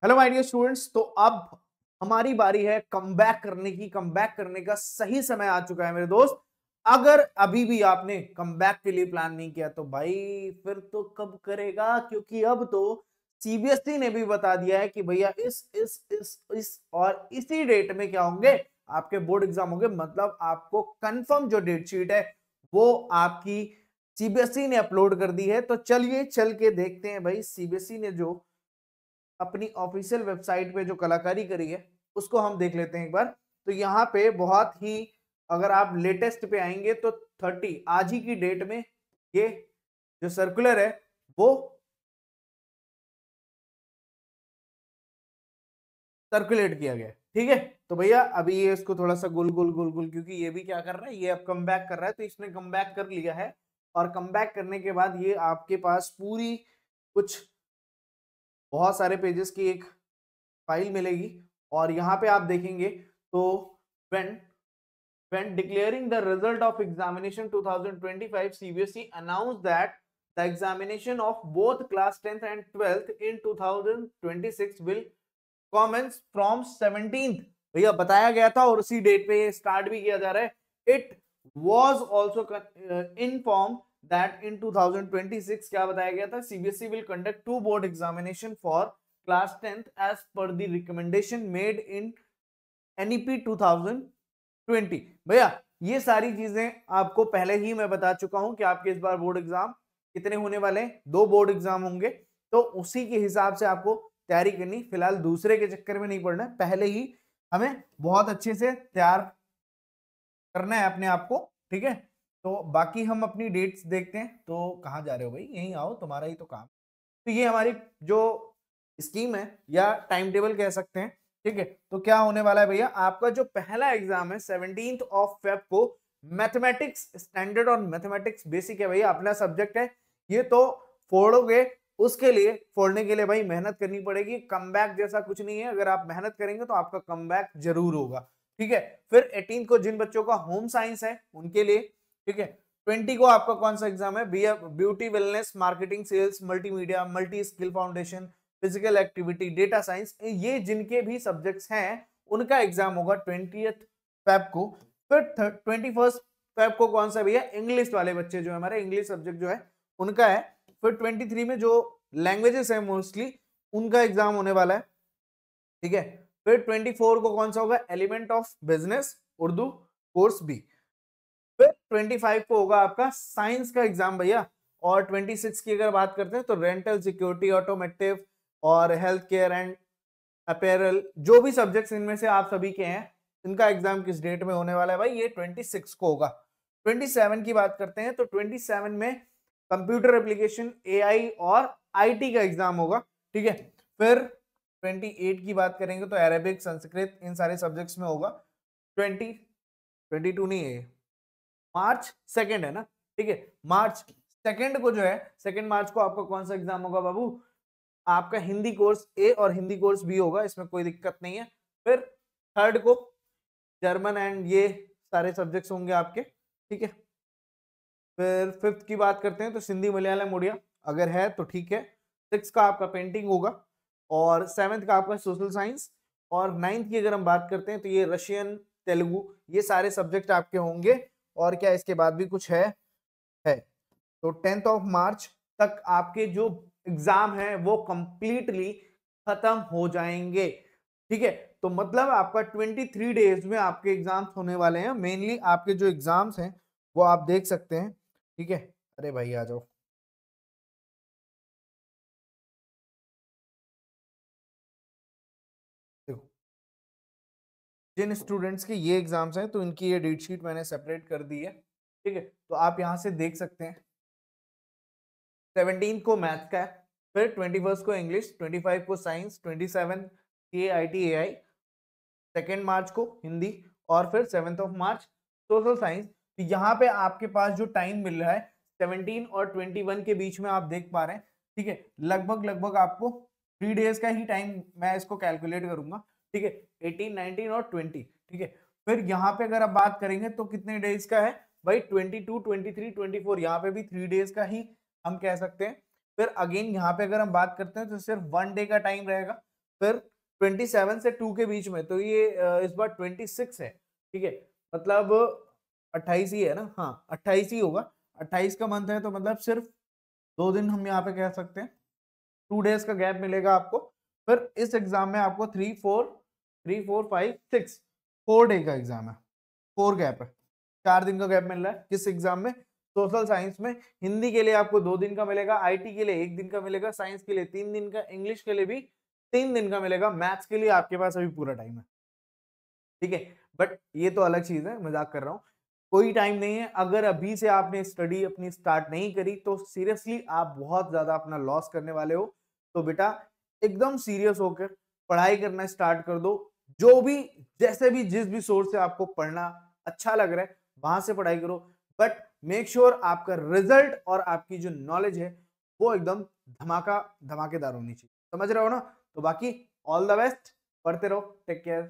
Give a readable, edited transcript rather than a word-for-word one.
Hello my dear students. तो अब हमारी बारी है कमबैक करने की। कमबैक करने का सही समय आ चुका है मेरे दोस्त। अगर अभी भी आपने कमबैक के लिए प्लान नहीं किया तो भाई फिर तो कब करेगा, क्योंकि अब तो सीबीएसई ने भी बता दिया है कि भैया इस और इसी डेट में क्या होंगे, आपके बोर्ड एग्जाम होंगे। मतलब आपको कंफर्म जो डेट शीट है वो आपकी सीबीएसई ने अपलोड कर दी है। तो चलिए चल के देखते हैं भाई सीबीएसई ने जो अपनी ऑफिशियल वेबसाइट पे जो कलाकारी करी है उसको हम देख लेते हैं एक बार। तो यहाँ पे बहुत ही, अगर आप लेटेस्ट पे आएंगे तो 30 आज ही की डेट में ये जो सर्कुलर है वो सर्कुलेट किया गया है। ठीक है, तो भैया अभी ये इसको थोड़ा सा गुल गुल गुल गुल, क्योंकि ये भी क्या कर रहा है, ये अब कम बैक कर रहा है। तो इसने कम बैक कर लिया है और कम बैक करने के बाद ये आपके पास पूरी कुछ बहुत सारे पेजेस की एक फाइल मिलेगी। और यहाँ पे आप देखेंगे तो when when declaring the result of examination 2025, CBSE announced that the examination of both class 10th and 12th in 2026 will commence from 17th। भैया बताया गया था और उसी डेट पे ये स्टार्ट भी किया जा रहा है। It was also informed that in 2026 क्या बताया गया था, CBSE will conduct two board examination for class 10th as per the recommendation made in NEP 2020। भैया ये सारी चीजें आपको पहले ही मैं बता चुका हूं कि आपके इस बार बोर्ड एग्जाम कितने होने वाले हैं, 2 बोर्ड एग्जाम होंगे। तो उसी के हिसाब से आपको तैयारी करनी, फिलहाल दूसरे के चक्कर में नहीं पड़ना है, पहले ही हमें बहुत अच्छे से तैयार करना है अपने आप को। ठीक है, तो बाकी हम अपनी डेट्स देखते हैं। तो कहाँ जा रहे हो भाई, यहीं आओ, तुम्हारा ही तो काम। तो ये हमारी जो स्कीम है या टाइम टेबल कह सकते हैं। ठीक है, तो क्या होने वाला है भैया, आपका जो पहला एग्जाम है 17 ऑफ फेब को, मैथमेटिक्स स्टैंडर्ड और मैथमेटिक्स बेसिक है भैया, अपना सब्जेक्ट है। ये तो फोड़ोगे, उसके लिए फोड़ने के लिए भाई मेहनत करनी पड़ेगी। कमबैक जैसा कुछ नहीं है, अगर आप मेहनत करेंगे तो आपका कमबैक जरूर होगा। ठीक है, फिर 18 को जिन बच्चों का होम साइंस है उनके लिए। ठीक है, 20 को आपका कौन सा एग्जाम है, beauty wellness marketing sales multimedia multi skill foundation physical activity data science, ये जिनके भी सब्जेक्ट्स हैं उनका एग्जाम होगा 20 फेब को। फिर 21 फेब को कौन सा भैया, इंग्लिश वाले बच्चे जो है, हमारे इंग्लिश सब्जेक्ट जो है उनका है। फिर 23 में जो लैंग्वेजेस है मोस्टली उनका एग्जाम होने वाला है। ठीक है, फिर 24 को कौन सा होगा, element of business Urdu course B. फिर 25 को होगा आपका साइंस का एग्जाम भैया। और 26 की अगर बात करते हैं तो रेंटल सिक्योरिटी ऑटोमेटिव और हेल्थ केयर एंड अपैरल, जो भी सब्जेक्ट्स इनमें से आप सभी के हैं, इनका एग्जाम किस डेट में होने वाला है भाई, ये 26 को होगा। 27 की बात करते हैं तो 27 में कंप्यूटर एप्लीकेशन एआई और आईटी का एग्जाम होगा। ठीक है, फिर 28 की बात करेंगे तो अरेबिक संस्कृत इन सारे सब्जेक्ट्स में होगा। 22 नहीं है, मार्च 2 है ना। ठीक है, मार्च 2 को जो है, 2 मार्च को आपका कौन सा एग्जाम होगा बाबू, आपका हिंदी कोर्स ए और हिंदी कोर्स बी होगा, इसमें कोई दिक्कत नहीं है। फिर 3 को जर्मन एंड ये सारे सब्जेक्ट्स होंगे आपके। ठीक है, फिर 5 की बात करते हैं तो सिंधी मलयालम उड़िया अगर है तो ठीक है। 6 का आपका पेंटिंग होगा और 7 का आपका सोशल साइंस। और 9 की अगर हम बात करते हैं तो ये रशियन तेलुगु, ये सारे सब्जेक्ट आपके होंगे। और क्या इसके बाद भी कुछ है। तो 10 मार्च तक आपके जो एग्जाम है वो कंप्लीटली खत्म हो जाएंगे। ठीक है, तो मतलब आपका 23 डेज में आपके एग्जाम्स होने वाले हैं। मेनली आपके जो एग्जाम्स हैं वो आप देख सकते हैं। ठीक है, अरे भाई आ जाओ, देखो जिन स्टूडेंट्स के ये एग्जाम्स हैं तो इनकी ये डेट शीट मैंने सेपरेट कर दी है। ठीक है, तो आप यहाँ से देख सकते हैं 17 को मैथ्स का है, फिर 21 को इंग्लिश, 25 को साइंस, 27 के आई टी ए आई, 2 मार्च को हिंदी और फिर 7 मार्च सोशल साइंस। तो यहाँ पे आपके पास जो टाइम मिल रहा है 17 और 21 के बीच में आप देख पा रहे हैं। ठीक है, लगभग लगभग आपको 3 डेज का ही टाइम मैं इसको कैलकुलेट करूंगा। ठीक है, 18, 19 और 20। ठीक है, फिर यहाँ पे अगर आप बात करेंगे तो कितने डेज का है भाई, 22, 23, 24, यहाँ पे भी 3 डेज का ही हम कह सकते हैं। फिर अगेन यहाँ पे अगर हम बात करते हैं तो सिर्फ 1 डे का टाइम रहेगा। फिर 27 से 2 के बीच में, तो ये इस बार 26 है, ठीक है, मतलब 28 ही है ना, हाँ 28 ही होगा, 28 का मंथ है, तो मतलब सिर्फ 2 दिन हम यहाँ पे कह सकते हैं, 2 डेज का गैप मिलेगा आपको। फिर इस एग्जाम में आपको 3 4 4 डे का एग्जाम है, 4 गैप है, 4 दिन का गैप मिल रहा है किस एग्जाम में, सोशल साइंस में। हिंदी के लिए आपको 2 दिन का मिलेगा, आईटी के लिए 1 दिन का मिलेगा, साइंस के लिए 3 दिन का, इंग्लिश के लिए भी 3 दिन का मिलेगा, मैथ्स के लिए आपके पास अभी पूरा टाइम है, ठीक है। बट ये तो अलग चीज है, मजाक कर रहा हूँ, कोई टाइम नहीं है। अगर अभी से आपने स्टडी अपनी स्टार्ट नहीं करी तो सीरियसली आप बहुत ज्यादा अपना लॉस करने वाले हो। तो बेटा एकदम सीरियस होकर पढ़ाई करना स्टार्ट कर दो, जो भी जैसे भी जिस भी सोर्स से आपको पढ़ना अच्छा लग रहा है वहां से पढ़ाई करो, बट मेक श्योर आपका रिजल्ट और आपकी जो नॉलेज है वो एकदम धमाका धमाकेदार होनी चाहिए, समझ रहे हो ना। तो बाकी ऑल द बेस्ट, पढ़ते रहो, टेक केयर।